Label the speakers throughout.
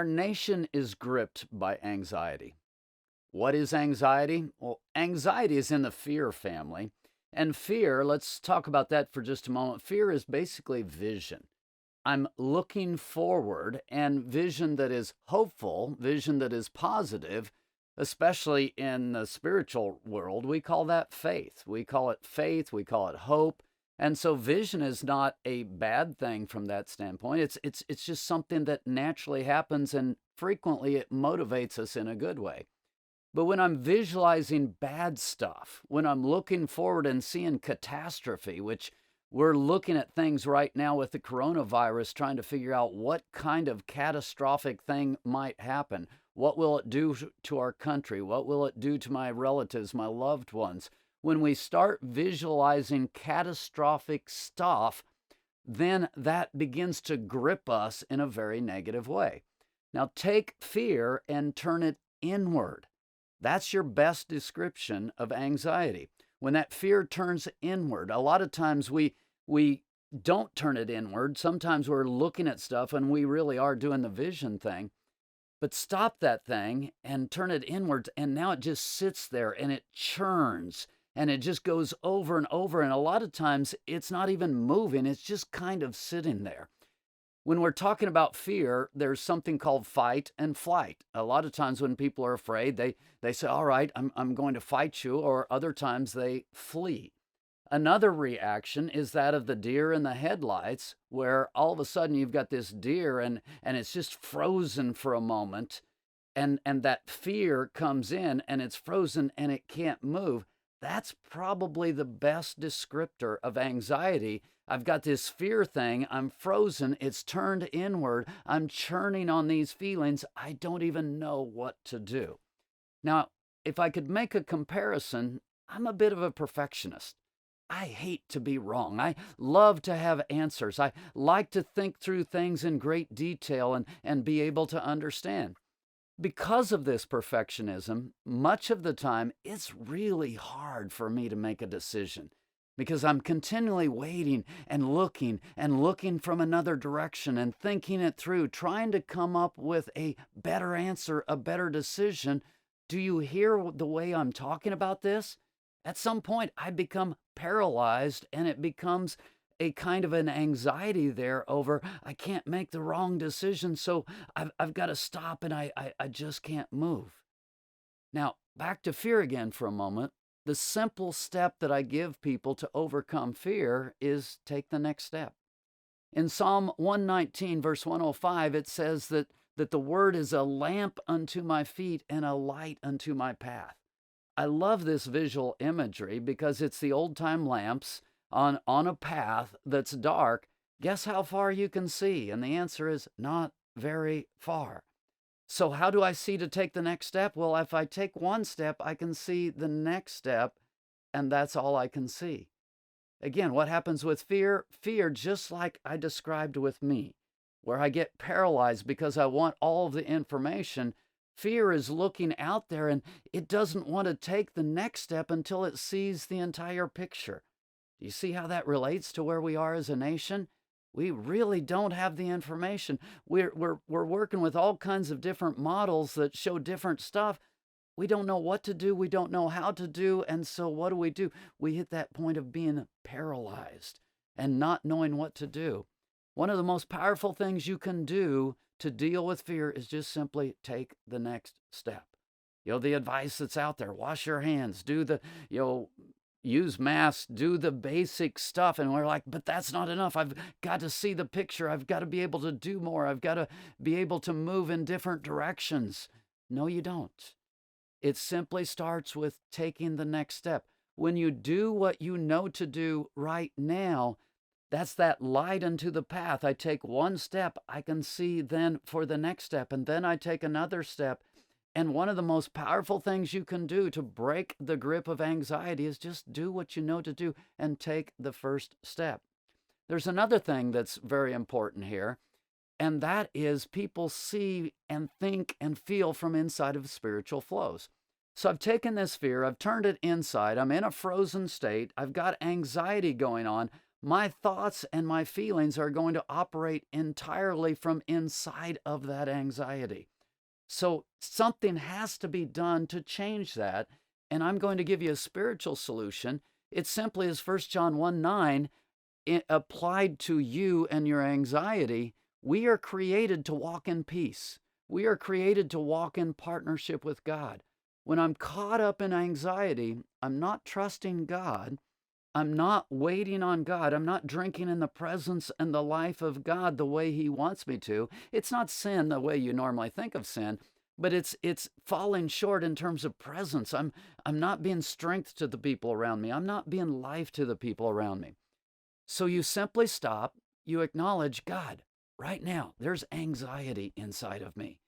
Speaker 1: Our nation is gripped by anxiety. What is anxiety? Well, anxiety is in the fear family. And fear, let's talk about that for just a moment. Fear is basically vision. I'm looking forward, and vision that is hopeful, vision that is positive, especially in the spiritual world, we call that faith. We call it faith, we call it hope. And so vision is not a bad thing from that standpoint. It's just something that naturally happens, and frequently it motivates us in a good way. But when I'm visualizing bad stuff, when I'm looking forward and seeing catastrophe, which we're looking at things right now with the coronavirus, trying to figure out what kind of catastrophic thing might happen. What will it do to our country? What will it do to my relatives, my loved ones? When we start visualizing catastrophic stuff, then that begins to grip us in a very negative way. Now, take fear and turn it inward. That's your best description of anxiety. When that fear turns inward, a lot of times we don't turn it inward. Sometimes we're looking at stuff and we really are doing the vision thing. But stop that thing and turn it inwards, and now it just sits there and it churns and it just goes over and over. And a lot of times it's not even moving, it's just kind of sitting there. When we're talking about fear, there's something called fight and flight. A lot of times when people are afraid, they say, all right, I'm going to fight you, or other times they flee. Another reaction is that of the deer in the headlights, where all of a sudden you've got this deer and it's just frozen for a moment, and that fear comes in and it's frozen and it can't move. That's probably the best descriptor of anxiety. I've got this fear thing, I'm frozen, it's turned inward, I'm churning on these feelings, I don't even know what to do. Now, if I could make a comparison, I'm a bit of a perfectionist. I hate to be wrong. I love to have answers. I like to think through things in great detail and be able to understand. Because of this perfectionism, much of the time it's really hard for me to make a decision because I'm continually waiting and looking from another direction and thinking it through, trying to come up with a better answer, a better decision. Do you hear the way I'm talking about this? At some point, I become paralyzed and it becomes a kind of an anxiety there over, I can't make the wrong decision, so I've got to stop and I just can't move. Now, back to fear again for a moment. The simple step that I give people to overcome fear is take the next step. In Psalm 119, verse 105, it says that the word is a lamp unto my feet and a light unto my path. I love this visual imagery because it's the old time lamps on a path that's dark. Guess how far you can see? And the answer is not very far. So how do I see to take the next step? Well, if I take one step, I can see the next step, and that's all I can see. Again, what happens with fear? Fear, just like I described with me, where I get paralyzed because I want all of the information. Fear is looking out there and it doesn't want to take the next step until it sees the entire picture. Do you see how that relates to where we are as a nation? We really don't have the information. We're working with all kinds of different models that show different stuff. We don't know what to do. We don't know how to do. And so what do? We hit that point of being paralyzed and not knowing what to do. One of the most powerful things you can do to deal with fear is just simply take the next step. The advice that's out there, wash your hands, do the, use masks, do the basic stuff. And we're like, but that's not enough. I've got to see the picture. I've got to be able to do more. I've got to be able to move in different directions. No, you don't. It simply starts with taking the next step. When you do what you know to do right now, that's that light unto the path. I take one step, I can see then for the next step, and then I take another step. And one of the most powerful things you can do to break the grip of anxiety is just do what you know to do and take the first step. There's another thing that's very important here, and that is people see and think and feel from inside of spiritual flows. So I've taken this fear, I've turned it inside, I'm in a frozen state, I've got anxiety going on. my thoughts and my feelings are going to operate entirely from inside of that anxiety. So something has to be done to change that. And I'm going to give you a spiritual solution. It simply is 1 John 1:9 applied to you and your anxiety. We are created to walk in peace. We are created to walk in partnership with God. When I'm caught up in anxiety, I'm not trusting God. I'm not waiting on God. I'm not drinking in the presence and the life of God the way He wants me to. It's not sin the way you normally think of sin, but it's falling short in terms of presence. I'm not being strength to the people around me. I'm not being life to the people around me. So you simply stop, you acknowledge, God, right now, there's anxiety inside of me.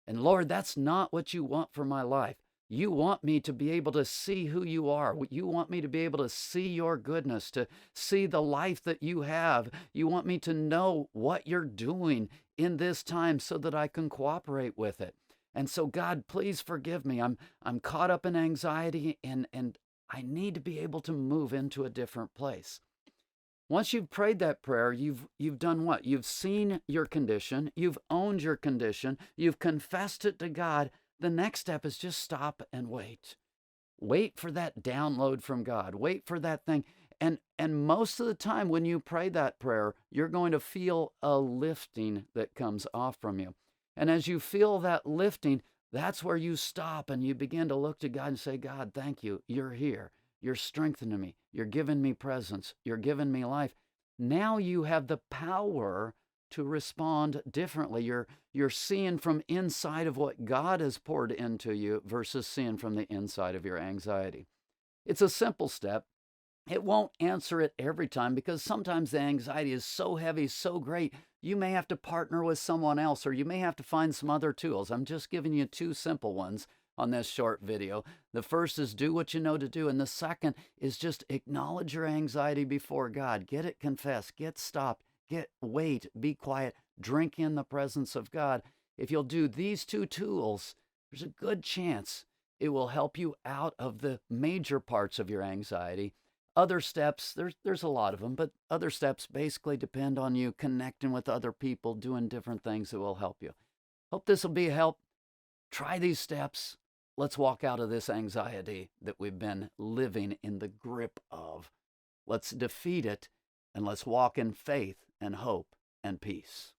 Speaker 1: And Lord, that's not what you want for my life. You want me to be able to see who you are. You want me to be able to see your goodness, to see the life that you have. You want me to know what you're doing in this time so that I can cooperate with it. And so, God, please forgive me. I'm caught up in anxiety and I need to be able to move into a different place. Once you've prayed that prayer, you've done what? You've seen your condition, you've owned your condition, you've confessed it to God. The next step is just stop and wait. Wait for that download from God. Wait for that thing. And most of the time when you pray that prayer, you're going to feel a lifting that comes off from you. And as you feel that lifting, that's where you stop and you begin to look to God and say, God, thank you. You're here. You're strengthening me. You're giving me presence. You're giving me life. Now you have the power to respond differently. You're seeing from inside of what God has poured into you versus seeing from the inside of your anxiety. It's a simple step. It won't answer it every time because sometimes the anxiety is so heavy, so great, you may have to partner with someone else or you may have to find some other tools. I'm just giving you two simple ones on this short video. The first is do what you know to do, and the second is just acknowledge your anxiety before God. Get it confessed, get stopped, wait, be quiet, drink in the presence of God. If you'll do these two tools, there's a good chance it will help you out of the major parts of your anxiety. Other steps, there's a lot of them, but other steps basically depend on you connecting with other people, doing different things that will help you. Hope this will be a help. Try these steps. Let's walk out of this anxiety that we've been living in the grip of. Let's defeat it, and let's walk in faith and hope and peace.